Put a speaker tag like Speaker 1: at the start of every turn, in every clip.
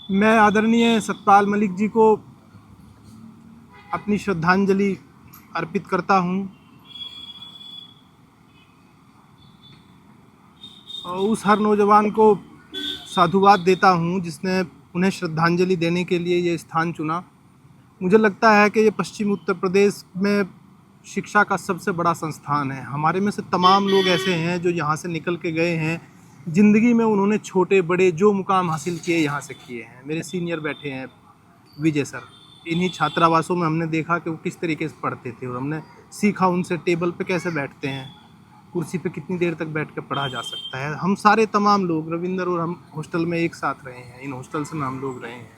Speaker 1: मैं आदरणीय सतपाल मलिक जी को अपनी श्रद्धांजलि अर्पित करता हूं और उस हर नौजवान को साधुवाद देता हूं जिसने उन्हें श्रद्धांजलि देने के लिए ये स्थान चुना। मुझे लगता है कि ये पश्चिमी उत्तर प्रदेश में शिक्षा का सबसे बड़ा संस्थान है। हमारे में से तमाम लोग ऐसे हैं जो यहाँ से निकल के गए हैं, ज़िंदगी में उन्होंने छोटे बड़े जो मुकाम हासिल किए यहाँ से किए हैं। मेरे सीनियर बैठे हैं विजय सर, इन्हीं छात्रावासों में हमने देखा कि वो किस तरीके से पढ़ते थे और हमने सीखा उनसे टेबल पे कैसे बैठते हैं, कुर्सी पे कितनी देर तक बैठ कर पढ़ा जा सकता है। हम सारे तमाम लोग, रविंदर और हम हॉस्टल में एक साथ रहे हैं, इन हॉस्टल्स में हम लोग रहे हैं।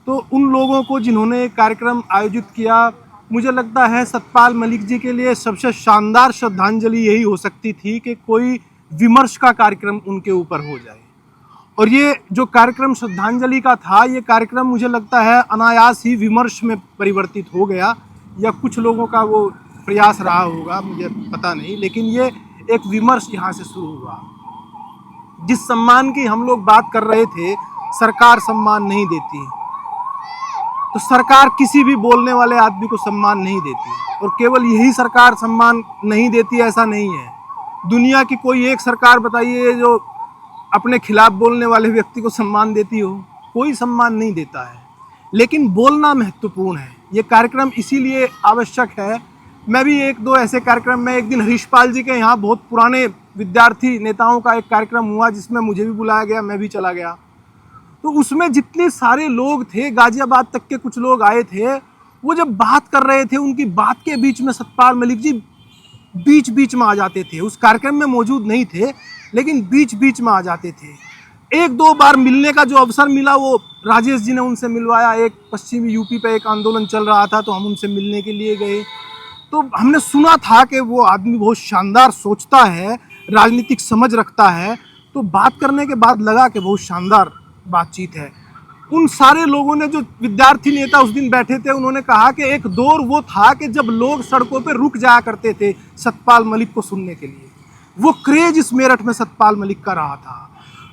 Speaker 1: तो उन लोगों को जिन्होंने एक कार्यक्रम आयोजित किया, मुझे लगता है सतपाल मलिक जी के लिए सबसे शानदार श्रद्धांजलि यही हो सकती थी कि कोई विमर्श का कार्यक्रम उनके ऊपर हो जाए। और ये जो कार्यक्रम श्रद्धांजलि का था, ये कार्यक्रम मुझे लगता है अनायास ही विमर्श में परिवर्तित हो गया, या कुछ लोगों का वो प्रयास रहा होगा, मुझे पता नहीं, लेकिन ये एक विमर्श यहाँ से शुरू हुआ। जिस सम्मान की हम लोग बात कर रहे थे, सरकार सम्मान नहीं देती, तो सरकार किसी भी बोलने वाले आदमी को सम्मान नहीं देती। और केवल यही सरकार सम्मान नहीं देती ऐसा नहीं है, दुनिया की कोई एक सरकार बताइए जो अपने खिलाफ बोलने वाले व्यक्ति को सम्मान देती हो? कोई सम्मान नहीं देता है। लेकिन बोलना महत्वपूर्ण है। ये कार्यक्रम इसीलिए आवश्यक है। मैं भी एक दो ऐसे कार्यक्रम में, एक दिन हरीशपाल जी के यहाँ बहुत पुराने विद्यार्थी नेताओं का एक कार्यक्रम हुआ जिसमें मुझे भी बुलाया गया, मैं भी चला गया। तो उसमें जितने सारे लोग थे, गाजियाबाद तक के कुछ लोग आए थे, वो जब बात कर रहे थे, उनकी बात के बीच में सतपाल मलिक जी बीच बीच में आ जाते थे। उस कार्यक्रम में मौजूद नहीं थे, लेकिन बीच बीच में आ जाते थे। एक दो बार मिलने का जो अवसर मिला, वो राजेश जी ने उनसे मिलवाया। एक पश्चिमी यूपी पे एक आंदोलन चल रहा था, तो हम उनसे मिलने के लिए गए। तो हमने सुना था कि वो आदमी बहुत शानदार सोचता है, राजनीतिक समझ रखता है। तो बात करने के बाद लगा कि बहुत शानदार बातचीत है। उन सारे लोगों ने, जो विद्यार्थी नेता उस दिन बैठे थे, उन्होंने कहा कि एक दौर वो था कि जब लोग सड़कों पे रुक जाया करते थे सतपाल मलिक को सुनने के लिए। वो क्रेज इस मेरठ में सतपाल मलिक का रहा था।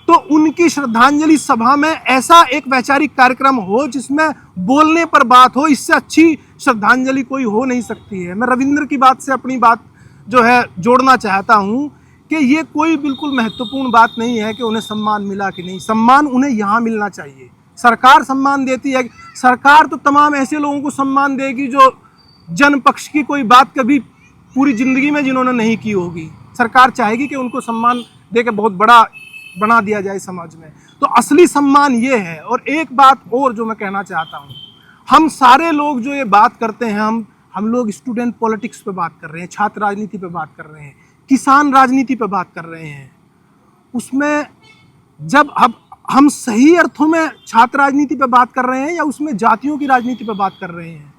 Speaker 1: तो उनकी श्रद्धांजलि सभा में ऐसा एक वैचारिक कार्यक्रम हो जिसमें बोलने पर बात हो, इससे अच्छी श्रद्धांजलि कोई हो नहीं सकती है। मैं रविंद्र की बात से अपनी बात जो है जोड़ना चाहता हूँ कि ये कोई बिल्कुल महत्वपूर्ण बात नहीं है कि उन्हें सम्मान मिला कि नहीं। सम्मान उन्हें यहाँ मिलना चाहिए। सरकार सम्मान देती है, सरकार तो तमाम ऐसे लोगों को सम्मान देगी जो जन पक्ष की कोई बात कभी पूरी ज़िंदगी में जिन्होंने नहीं की होगी। सरकार चाहेगी कि उनको सम्मान दे के बहुत बड़ा बना दिया जाए समाज में। तो असली सम्मान ये है। और एक बात और जो मैं कहना चाहता हूँ, हम सारे लोग जो ये बात करते हैं, हम लोग स्टूडेंट पॉलिटिक्स पे बात कर रहे हैं, छात्र राजनीति पे बात कर रहे हैं, किसान राजनीति पे बात कर रहे हैं। उसमें जब अब हम सही अर्थों में छात्र राजनीति पे बात कर रहे हैं या उसमें जातियों की राजनीति पे बात कर रहे हैं?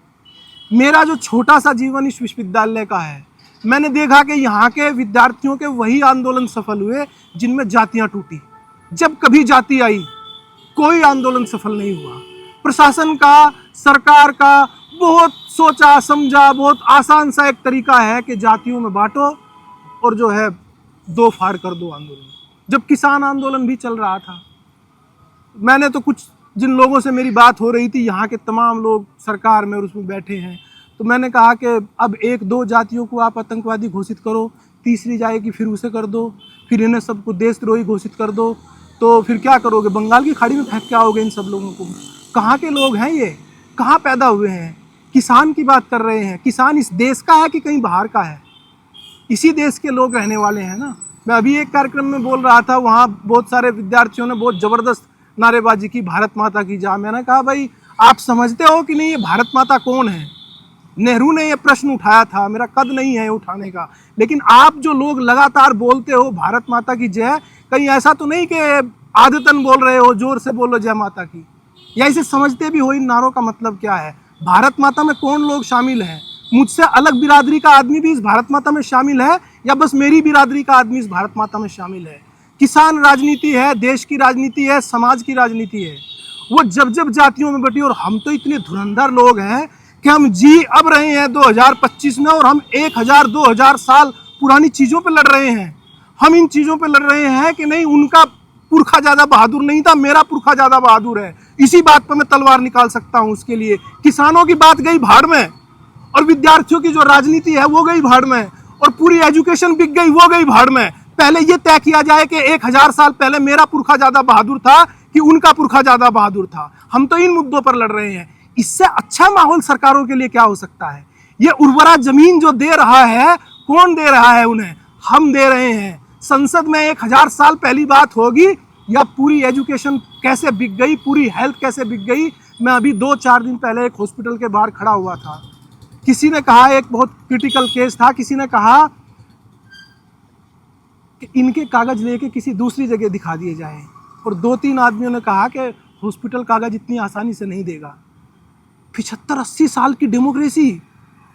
Speaker 1: मेरा जो छोटा सा जीवन इस विश्वविद्यालय का है, मैंने देखा कि यहाँ के विद्यार्थियों के वही आंदोलन सफल हुए जिनमें जातियाँ टूटी। जब कभी जाति आई, कोई आंदोलन सफल नहीं हुआ। प्रशासन का, सरकार का बहुत सोचा समझा, बहुत आसान सा एक तरीका है कि जातियों में बांटो और जो है दो फाड़ कर दो आंदोलन। जब किसान आंदोलन भी चल रहा था, मैंने तो कुछ जिन लोगों से मेरी बात हो रही थी, यहाँ के तमाम लोग सरकार में और उसमें बैठे हैं, तो मैंने कहा कि अब एक दो जातियों को आप आतंकवादी घोषित करो, तीसरी जाएगी फिर उसे कर दो, फिर इन्हें सबको देशद्रोही घोषित कर दो, तो फिर क्या करोगे? बंगाल की खाड़ी में फेंक के आओगे इन सब लोगों को? कहाँ के लोग हैं ये? कहाँ पैदा हुए हैं? किसान की बात कर रहे हैं। किसान इस देश का है कि कहीं बाहर का है? इसी देश के लोग रहने वाले हैं ना। मैं अभी एक कार्यक्रम में बोल रहा था, वहाँ बहुत सारे विद्यार्थियों ने बहुत ज़बरदस्त नारेबाजी की, भारत माता की जय। मैंने कहा भाई, आप समझते हो कि नहीं ये भारत माता कौन है? नेहरू ने ये प्रश्न उठाया था, मेरा कद नहीं है उठाने का, लेकिन आप जो लोग लगातार बोलते हो भारत माता की जय, कहीं ऐसा तो नहीं कि आदतन बोल रहे हो, जोर से बोलो जय माता की? या इसे समझते भी हो इन नारों का मतलब क्या है? भारत माता में कौन लोग शामिल हैं? मुझसे अलग बिरादरी का आदमी भी इस भारत माता में शामिल है, या बस मेरी बिरादरी का आदमी इस भारत माता में शामिल है? किसान राजनीति है, देश की राजनीति है, समाज की राजनीति है। वो जब जब जातियों में बटी, और हम तो इतने धुरंधर लोग हैं कि हम जी अब रहे हैं 2025 में, और हम 1000-2000 साल पुरानी चीज़ों पे लड़ रहे हैं। हम इन चीज़ों पे लड़ रहे हैं कि नहीं उनका पुरखा ज़्यादा बहादुर नहीं था, मेरा पुरखा ज़्यादा बहादुर है। इसी बात पर मैं तलवार निकाल सकता हूँ उसके लिए। किसानों की बात गई भाड़ में, और विद्यार्थियों की जो राजनीति है वो गई भाड़ में, और पूरी एजुकेशन बिक गई, वो गई भाड़ में। पहले ये तय किया जाए कि 1000 साल पहले मेरा पुरखा ज़्यादा बहादुर था कि उनका पुरखा ज़्यादा बहादुर था। हम तो इन मुद्दों पर लड़ रहे हैं। इससे अच्छा माहौल सरकारों के लिए क्या हो सकता है? ये उर्वरा जमीन जो दे रहा है, कौन दे रहा है उन्हें? हम दे रहे हैं। संसद में 1000 साल पहली बात होगी, या पूरी एजुकेशन कैसे बिक गई, पूरी हेल्थ कैसे बिक गई। मैं अभी 2-4 दिन पहले एक हॉस्पिटल के बाहर खड़ा हुआ था। किसी ने कहा, एक बहुत क्रिटिकल केस था, किसी ने कहा कि इनके कागज लेके किसी दूसरी जगह दिखा दिए जाएं, और 2-3 आदमियों ने कहा कि हॉस्पिटल कागज इतनी आसानी से नहीं देगा। 75-80 साल की डेमोक्रेसी,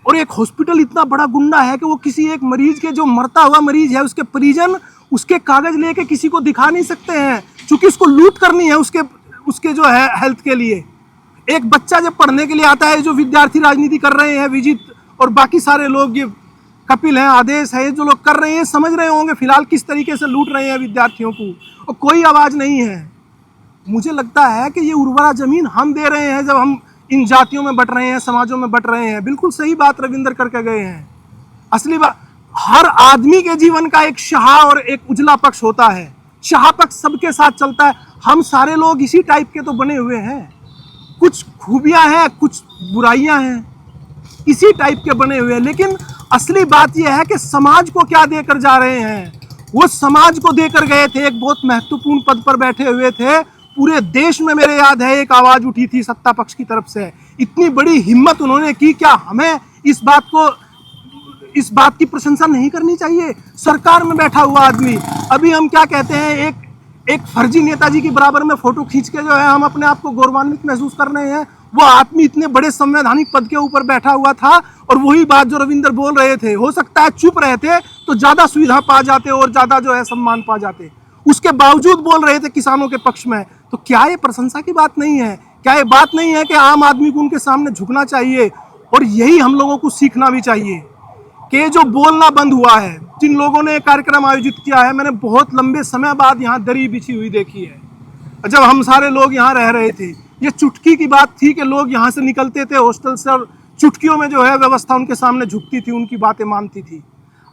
Speaker 1: और एक हॉस्पिटल इतना बड़ा गुंडा है कि वो किसी एक मरीज के, जो मरता हुआ मरीज है, उसके परिजन उसके कागज लेके किसी को दिखा नहीं सकते हैं, क्योंकि उसको लूट करनी है उसके जो है हेल्थ के लिए। एक बच्चा जब पढ़ने के लिए आता है, जो विद्यार्थी राजनीति कर रहे हैं, विजित और बाकी सारे लोग, ये कपिल हैं, आदेश है, जो लोग कर रहे हैं, समझ रहे होंगे फिलहाल किस तरीके से लूट रहे हैं विद्यार्थियों को, और कोई आवाज़ नहीं है। मुझे लगता है कि ये उर्वरा जमीन हम दे रहे हैं, जब हम इन जातियों में बट रहे हैं, समाजों में बट रहे हैं। बिल्कुल सही बात रविंदर करके गए हैं। असली बात, हर आदमी के जीवन का एक शाह और एक उजला पक्ष होता है। शाह पक्ष सबके साथ चलता है। हम सारे लोग इसी टाइप के तो बने हुए हैं। कुछ खूबियां हैं, कुछ बुराइयां हैं, इसी टाइप के बने हुए हैं। लेकिन असली बात यह है कि समाज को क्या देकर जा रहे हैं। वो समाज को देकर गए थे, एक बहुत महत्वपूर्ण पद पर बैठे हुए थे। पूरे देश में मेरे याद है एक आवाज़ उठी थी सत्ता पक्ष की तरफ से। इतनी बड़ी हिम्मत उन्होंने की। क्या हमें इस बात की प्रशंसा नहीं करनी चाहिए? सरकार में बैठा हुआ आदमी। अभी हम क्या कहते हैं, एक फर्जी नेताजी की बराबर में फोटो खींच के जो है हम अपने आप को गौरवान्वित महसूस कर रहे हैं। वो आदमी इतने बड़े संवैधानिक पद के ऊपर बैठा हुआ था, और वही बात जो रविंदर बोल रहे थे, हो सकता है चुप रहते तो ज़्यादा सुविधा पा जाते और ज़्यादा जो है सम्मान पा जाते। उसके बावजूद बोल रहे थे किसानों के पक्ष में। तो क्या ये प्रशंसा की बात नहीं है? क्या ये बात नहीं है कि आम आदमी को उनके सामने झुकना चाहिए? और यही हम लोगों को सीखना भी चाहिए कि जो बोलना बंद हुआ है, जिन लोगों ने कार्यक्रम आयोजित किया है, मैंने बहुत लंबे समय बाद यहाँ दरी बिछी हुई देखी है। जब हम सारे लोग यहाँ रह रहे थे, ये चुटकी की बात थी कि लोग यहाँ से निकलते थे हॉस्टल से, और चुटकियों में जो है व्यवस्था उनके सामने झुकती थी, उनकी बातें मानती थी।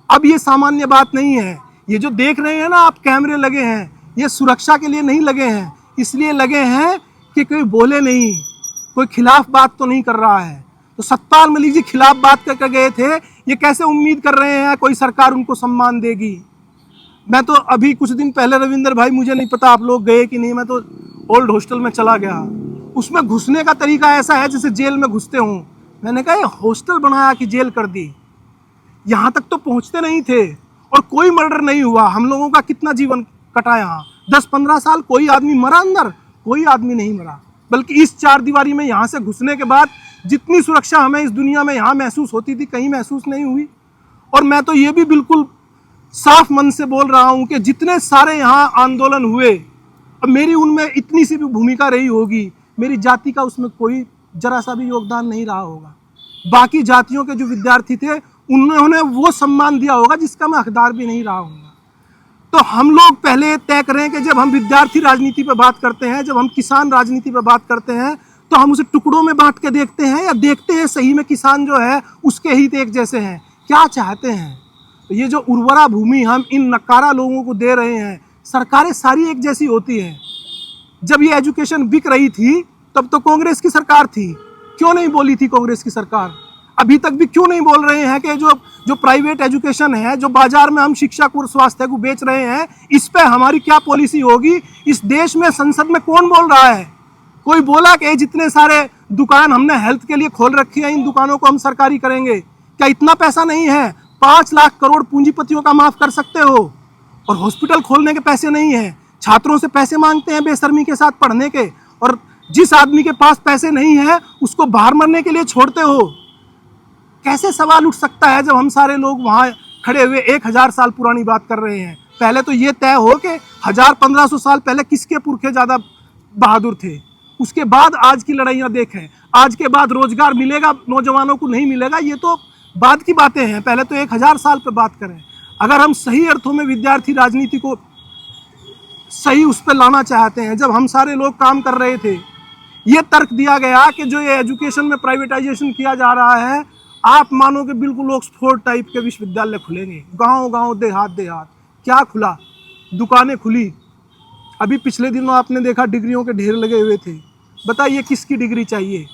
Speaker 1: अब ये सामान्य बात नहीं है। ये जो देख रहे हैं ना आप, कैमरे लगे हैं, ये सुरक्षा के लिए नहीं लगे हैं, इसलिए लगे हैं कि कोई बोले नहीं, कोई खिलाफ बात तो नहीं कर रहा है। तो सतपाल मलिक जी खिलाफ बात करके गए थे, ये कैसे उम्मीद कर रहे हैं कोई सरकार उनको सम्मान देगी? मैं तो अभी कुछ दिन पहले, रविंदर भाई मुझे नहीं पता आप लोग गए कि नहीं, मैं तो ओल्ड हॉस्टल में चला गया। उसमें घुसने का तरीका ऐसा है जैसे जेल में घुसते हों। मैंने कहा ये हॉस्टल बनाया कि जेल कर दी? यहाँ तक तो पहुँचते नहीं थे, और कोई मर्डर नहीं हुआ। हम लोगों का कितना जीवन कटा यहाँ, 10-15 साल। कोई आदमी मरा अंदर? कोई आदमी नहीं मरा। बल्कि इस 4 दीवारी में यहाँ से घुसने के बाद जितनी सुरक्षा हमें इस दुनिया में यहाँ महसूस होती थी, कहीं महसूस नहीं हुई। और मैं तो ये भी बिल्कुल साफ मन से बोल रहा हूँ कि जितने सारे यहाँ आंदोलन हुए, अब मेरी उनमें इतनी सी भी भूमिका रही होगी, मेरी जाति का उसमें कोई जरा सा भी योगदान नहीं रहा होगा। बाकी जातियों के जो विद्यार्थी थे, उन्होंने वो सम्मान दिया होगा जिसका मैं हकदार भी नहीं रहा हूँ। तो हम लोग पहले तय करें कि जब हम विद्यार्थी राजनीति पर बात करते हैं, जब हम किसान राजनीति पर बात करते हैं, तो हम उसे टुकड़ों में बांट के देखते हैं, या देखते हैं सही में किसान जो है उसके हित एक जैसे हैं, क्या चाहते हैं? तो ये जो उर्वरा भूमि हम इन नकारा लोगों को दे रहे हैं, सरकारें सारी एक जैसी होती हैं। जब ये एजुकेशन बिक रही थी तब तो कांग्रेस की सरकार थी, क्यों नहीं बोली थी कांग्रेस की सरकार? अभी तक भी क्यों नहीं बोल रहे हैं कि जो प्राइवेट एजुकेशन है, जो बाजार में हम शिक्षा को, स्वास्थ्य को बेच रहे हैं, इस पे हमारी क्या पॉलिसी होगी? इस देश में संसद में कौन बोल रहा है? कोई बोला कि जितने सारे दुकान हमने हेल्थ के लिए खोल रखी है, इन दुकानों को हम सरकारी करेंगे? क्या इतना पैसा नहीं है? 5 लाख करोड़ पूंजीपतियों का माफ कर सकते हो, और हॉस्पिटल खोलने के पैसे नहीं है। छात्रों से पैसे मांगते हैं बेशर्मी के साथ पढ़ने के, और जिस आदमी के पास पैसे नहीं है उसको बाहर मरने के लिए छोड़ते हो। कैसे सवाल उठ सकता है जब हम सारे लोग वहाँ खड़े हुए 1000 साल पुरानी बात कर रहे हैं? पहले तो ये तय हो कि 1000-1500 साल पहले किसके पुरखे ज़्यादा बहादुर थे, उसके बाद आज की लड़ाइयाँ देखें। आज के बाद रोजगार मिलेगा नौजवानों को, नहीं मिलेगा, ये तो बाद की बातें हैं। पहले तो 1000 साल पर बात करें। अगर हम सही अर्थों में विद्यार्थी राजनीति को सही उस पर लाना चाहते हैं। जब हम सारे लोग काम कर रहे थे, ये तर्क दिया गया कि जो ये एजुकेशन में प्राइवेटाइजेशन किया जा रहा है, आप मानो कि बिल्कुल ऑक्सफोर्ड टाइप के विश्वविद्यालय खुलेंगे, गांव गांव देहात देहात। क्या खुला? दुकानें खुली। अभी पिछले दिनों आपने देखा डिग्रियों के ढेर लगे हुए थे। बताइए किसकी डिग्री चाहिए?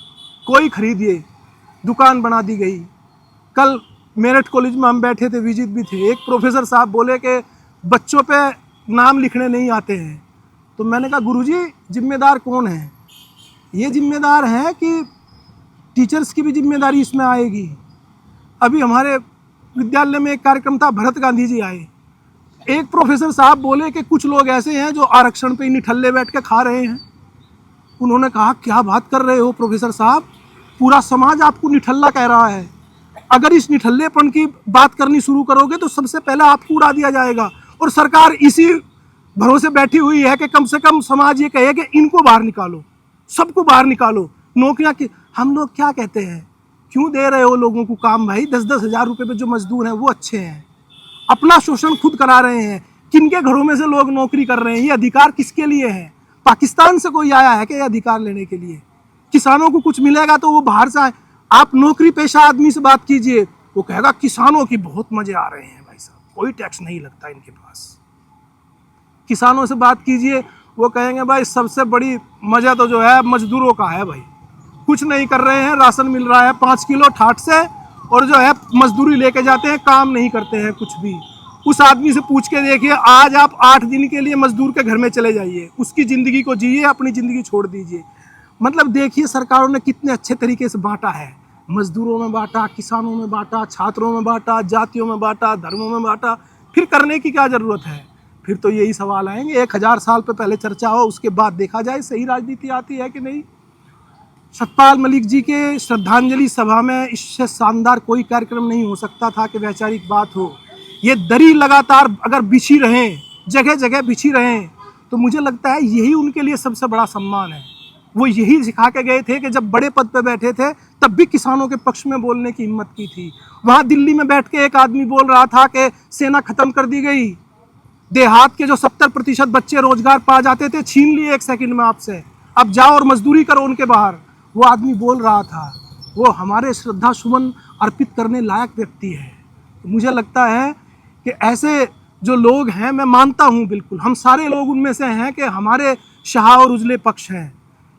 Speaker 1: कोई खरीदिए, दुकान बना दी गई। कल मेरठ कॉलेज में हम बैठे थे, विजिट भी थे, एक प्रोफेसर साहब बोले कि बच्चों पे नाम लिखने नहीं आते हैं। तो मैंने कहा गुरुजी जिम्मेदार कौन है? ये जिम्मेदार है कि टीचर्स की भी जिम्मेदारी इसमें आएगी। अभी हमारे विद्यालय में एक कार्यक्रम था, भरत गांधी जी आए। एक प्रोफेसर साहब बोले कि कुछ लोग ऐसे हैं जो आरक्षण पे निठल्ले बैठ के खा रहे हैं। उन्होंने कहा क्या बात कर रहे हो प्रोफेसर साहब, पूरा समाज आपको निठल्ला कह रहा है। अगर इस निठल्लेपन की बात करनी शुरू करोगे तो सबसे पहले आपको उड़ा दिया जाएगा। और सरकार इसी भरोसे बैठी हुई है कि कम से कम समाज ये कहे कि इनको बाहर निकालो, सबको बाहर निकालो। नौकरियां की हम लोग क्या कहते हैं, क्यों दे रहे हो लोगों को काम भाई? 10-10 हज़ार रुपये पे जो मजदूर हैं वो अच्छे हैं, अपना शोषण खुद करा रहे हैं। किनके घरों में से लोग नौकरी कर रहे हैं? ये अधिकार किसके लिए है? पाकिस्तान से कोई आया है कि ये अधिकार लेने के लिए? किसानों को कुछ मिलेगा तो वो बाहर से आए। आप नौकरी पेशा आदमी से बात कीजिए, वो कहेगा किसानों की बहुत मजे आ रहे हैं भाई साहब, कोई टैक्स नहीं लगता इनके पास। किसानों से बात कीजिए, वो कहेंगे भाई सबसे बड़ी मजा तो जो है मजदूरों का है भाई, कुछ नहीं कर रहे हैं, राशन मिल रहा है 5 किलो ठाट से, और जो है मजदूरी लेके जाते हैं, काम नहीं करते हैं कुछ भी। उस आदमी से पूछ के देखिए, आज आप 8 दिन के लिए मजदूर के घर में चले जाइए, उसकी ज़िंदगी को जिए, अपनी ज़िंदगी छोड़ दीजिए। मतलब देखिए सरकारों ने कितने अच्छे तरीके से बांटा है, मजदूरों में बांटा, किसानों में बांटा, छात्रों में बांटा, जातियों में बांटा, धर्मों में बांटा। फिर करने की क्या ज़रूरत है? फिर तो यही सवाल आएंगे, 1000 साल पे पहले चर्चा हो, उसके बाद देखा जाए सही राजनीति आती है कि नहीं। सतपाल मलिक जी के श्रद्धांजलि सभा में इससे शानदार कोई कार्यक्रम नहीं हो सकता था कि वैचारिक बात हो। ये दरी लगातार अगर बिछी रहें, जगह जगह बिछी रहें, तो मुझे लगता है यही उनके लिए सबसे बड़ा सम्मान है। वो यही सिखा के गए थे कि जब बड़े पद पे बैठे थे तब भी किसानों के पक्ष में बोलने की हिम्मत की थी। वहाँ दिल्ली में बैठ के एक आदमी बोल रहा था कि सेना खत्म कर दी गई, देहात के जो 70% बच्चे रोजगार पा जाते थे छीन लिए 1 सेकंड में आपसे, अब जाओ और मजदूरी करो उनके बाहर। वो आदमी बोल रहा था, वो हमारे श्रद्धा सुमन अर्पित करने लायक व्यक्ति है। तो मुझे लगता है कि ऐसे जो लोग हैं, मैं मानता हूँ बिल्कुल हम सारे लोग उनमें से हैं कि हमारे शाह और उजले पक्ष हैं,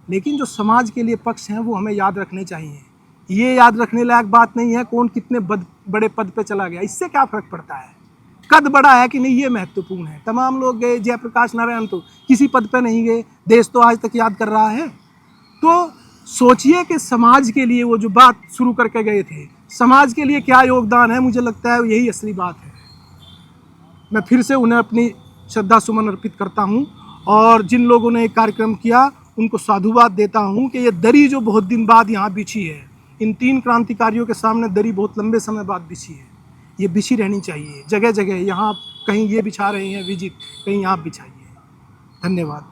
Speaker 1: लेकिन जो समाज के लिए पक्ष हैं वो हमें याद रखने चाहिए। ये याद रखने लायक बात नहीं है कौन कितने बड़े पद पे चला गया, इससे क्या फ़र्क पड़ता है, कद बड़ा है कि नहीं ये महत्वपूर्ण है। तमाम लोग गए, जयप्रकाश नारायण तो किसी पद पे नहीं गए, देश तो आज तक याद कर रहा है। तो सोचिए कि समाज के लिए वो जो बात शुरू करके गए थे, समाज के लिए क्या योगदान है, मुझे लगता है यही असली बात है। मैं फिर से उन्हें अपनी श्रद्धा सुमन अर्पित करता हूँ, और जिन लोगों ने एक कार्यक्रम किया उनको साधुवाद देता हूँ कि ये दरी जो बहुत दिन बाद यहाँ बिछी है, इन 3 क्रांतिकारियों के सामने दरी बहुत लंबे समय बाद बिछी है, ये बिछी रहनी चाहिए जगह जगह। यहाँ कहीं ये बिछा रहे हैं विजित, कहीं आप बिछाइए। धन्यवाद।